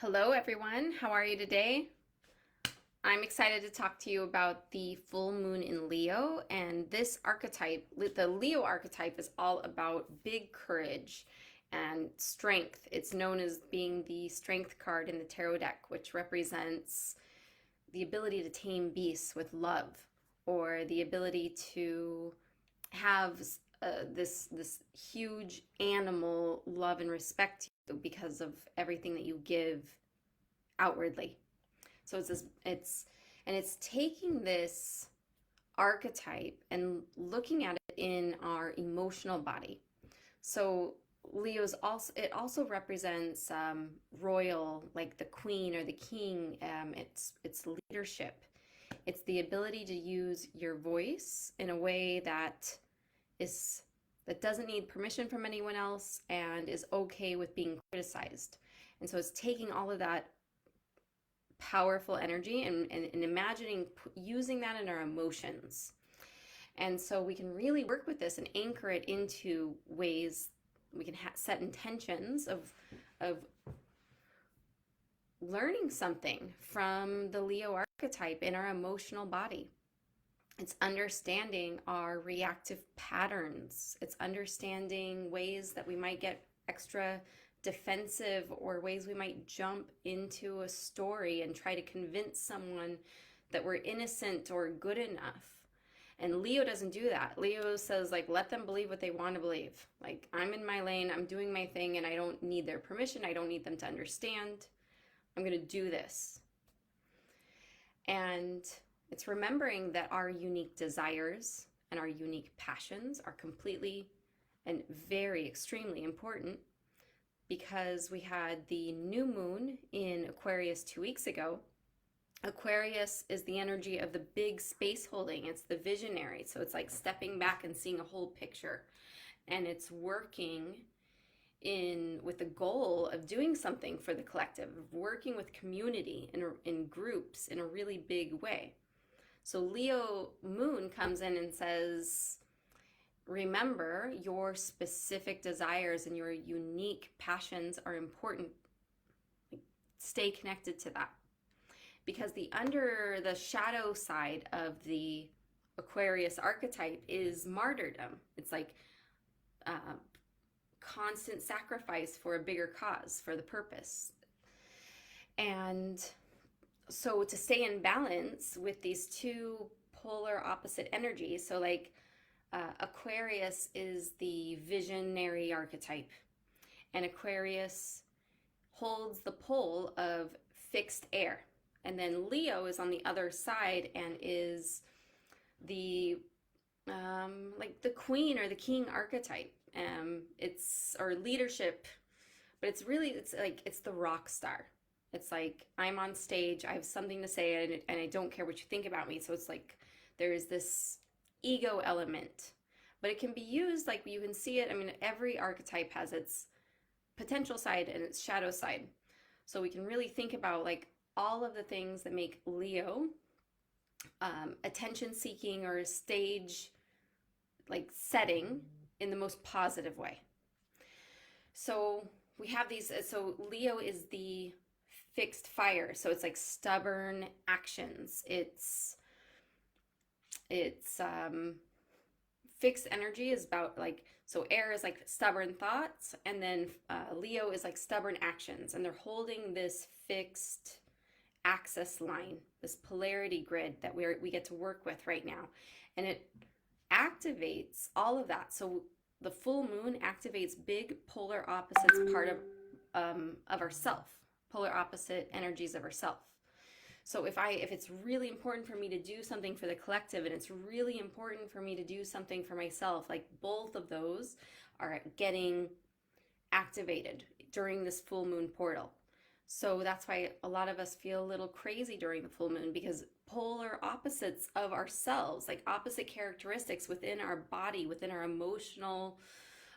Hello, everyone. How are you today? I'm excited to talk to you about the full moon in Leo. And this archetype, the Leo archetype, is all about big courage and strength. It's known as being the strength card in the tarot deck, which represents the ability to tame beasts with love, or the ability to have this huge animal love and respect you because of everything that you give outwardly. So it's taking this archetype and looking at it in our emotional body. So Leo's also, it also represents royal, like the queen or the king. It's leadership. It's the ability to use your voice in a way is that doesn't need permission from anyone else and is okay with being criticized. And so it's taking all of that powerful energy and imagining using that in our emotions. And so we can really work with this and anchor it into ways we can set intentions of learning something from the Leo archetype in our emotional body. It's understanding our reactive patterns. It's understanding ways that we might get extra defensive or ways we might jump into a story and try to convince someone that we're innocent or good enough. And Leo doesn't do that. Leo says, like, let them believe what they want to believe. Like, I'm in my lane, I'm doing my thing, and I don't need their permission. I don't need them to understand. I'm going to do this. And it's remembering that our unique desires and our unique passions are completely and very extremely important, because we had the new moon in Aquarius 2 weeks ago. Aquarius is the energy of the big space holding. It's the visionary. So it's like stepping back and seeing a whole picture. And it's working with the goal of doing something for the collective, of working with community in groups in a really big way. So Leo moon comes in and says, remember, your specific desires and your unique passions are important. Stay connected to that. Because under the shadow side of the Aquarius archetype is martyrdom. It's like constant sacrifice for a bigger cause, for the purpose. And so to stay in balance with these two polar opposite energies, so like Aquarius is the visionary archetype, and Aquarius holds the pole of fixed air. And then Leo is on the other side and is the like the queen or the king archetype. It's or leadership, but it's the rock star. It's like, I'm on stage, I have something to say, and I don't care what you think about me. So it's like there's this ego element, but it can be used, like you can see it. I mean, every archetype has its potential side and its shadow side. So we can really think about like all of the things that make Leo attention seeking or stage like setting in the most positive way. So we have these, so Leo is the fixed fire. So it's like stubborn actions. It's fixed energy is about like, so air is like stubborn thoughts, and then Leo is like stubborn actions, and they're holding this fixed axis line, this polarity grid that we get to work with right now, and it activates all of that. So the full moon activates big polar opposites part of ourself, polar opposite energies of ourself. So if it's really important for me to do something for the collective, and it's really important for me to do something for myself, like both of those are getting activated during this full moon portal. So that's why a lot of us feel a little crazy during the full moon, because polar opposites of ourselves, like opposite characteristics within our body, within our emotional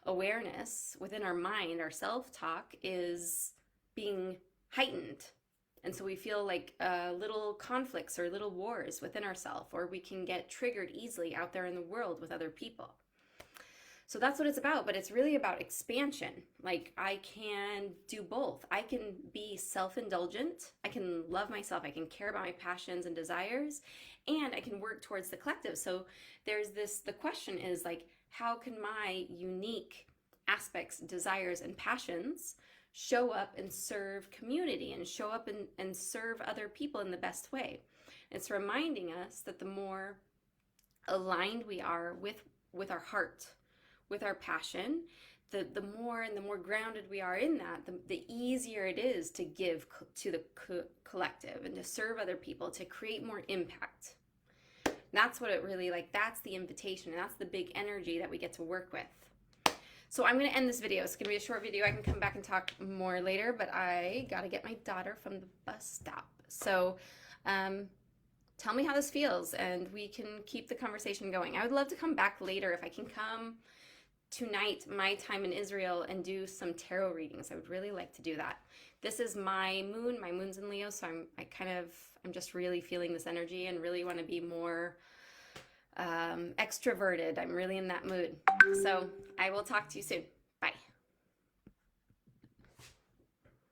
awareness, within our mind, our self-talk is being heightened. And so we feel like little conflicts or little wars within ourselves, or we can get triggered easily out there in the world with other people. So that's what it's about, but it's really about expansion. Like I can do both. I can be self-indulgent. I can love myself. I can care about my passions and desires, and I can work towards the collective. So there's this, the question is like, how can my unique aspects, desires, and passions show up and serve community and show up and serve other people in the best way? It's reminding us that the more aligned we are with our heart, with our passion, the more and the more grounded we are in that, the easier it is to give to the collective and to serve other people, to create more impact. That's what it really, like, that's the invitation, and that's the big energy that we get to work with. So I'm going to end this video. It's going to be a short video. I can come back and talk more later, but I got to get my daughter from the bus stop. So tell me how this feels, and we can keep the conversation going. I would love to come back later if I can come tonight, my time in Israel, and do some tarot readings. I would really like to do that. This is my moon. My moon's in Leo, so I'm just really feeling this energy and really want to be more extroverted. I'm really in that mood. So I will talk to you soon.